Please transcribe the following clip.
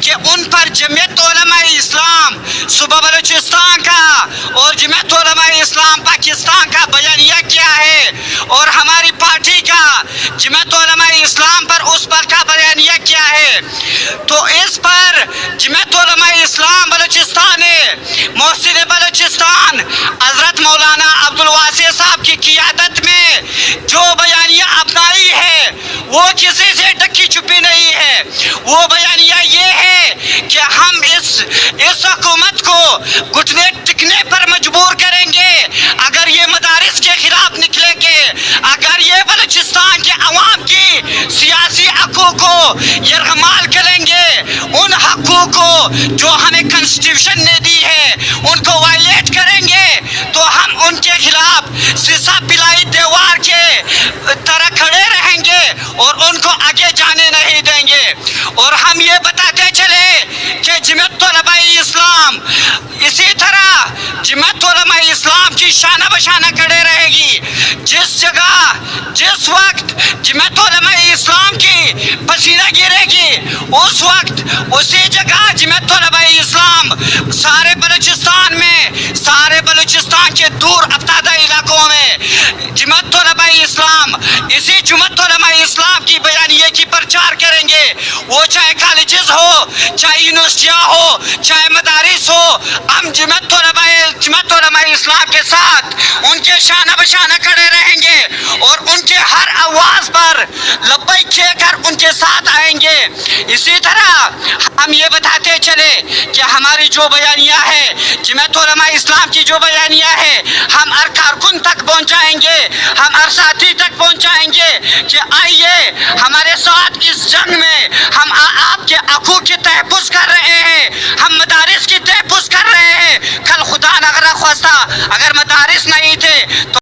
کہ ان پر جمعیت علماء اسلام صوبہ بلوچستان کا اور جمعیت علماء اسلام پاکستان کا بیانیہ کیا ہے اور ہماری پارٹی کا جمعیت علماء اسلام پر اس پر کا بیانیہ کیا ہے، تو اس پر جمعیت علماء اسلام بلوچستان نے محسن بلوچستان حضرت مولانا عبدالواسع صاحب کی قیادت میں جو بیانیہ اپنائی ہے وہ کسی سے ڈکی چھپی نہیں ہے۔ وہ بیانیہ یہ ہے کہ ہم اس حکومت کو گھٹنے ٹکنے پر مجبور کریں گے اگر یہ مدارس کے خلاف نکلیں گے، اگر یہ بلوچستان کے عوام کی سیاسی حقوق کو یرغمال کریں گے، ان حقوق کو جو ہمیں کنسٹیٹیوشن نے دی ہے ان کو وائلیٹ کریں گے تو ہم ان کے خلاف سیسا پلائی دیوار کے طرح کھڑے رہیں گے اور ان کو آگے جانے نہیں دیں گے۔ اور ہم یہ بتاتے چلے کہ جمعیت علماء اسلام اسی طرح جمعیت علماء اسلام کی شانہ بشانہ کھڑے رہے گی۔ جس جگہ جس وقت جمعیت علماء اسلام کی پسینہ گرے گی اس وقت اسی جگہ جمعیت علماء اسلام سارے بلوچستان میں، سارے بلوچستان کے دور افتادہ علاقوں میں جمعیت علماء اسلام اسی جمعیت علماء اسلام کی بیانیے کی پرچار کریں گے، وہ چاہے کالجز ہو، چاہے یونیورسٹیاں ہو، چاہے مدارس ہو، ہم جمعیت علماء اسلام کے ساتھ ان کے شانہ بشانہ کھڑے رہیں گے اور ان کے ہر آواز پر لبیک کہہ کر ان کے ساتھ آئیں گے۔ اسی طرح ہم یہ بتاتے چلے کہ ہماری جو بیانیہ ہے جمعیت علماء اسلام کی جو بیانیہ ہے ہم ہر کارکن تک پہنچائیں گے، ہم ہر ساتھی تک پہنچائیں گے کہ آئیے ہمارے ساتھ اس جنگ میں، ہم آپ کے حقوق کی تحفظ کر رہے ہیں، ہم مدارس کی تحفظ کر رہے ہیں۔ کل خدا نہ خواستہ اگر مدارس نہیں تھے تو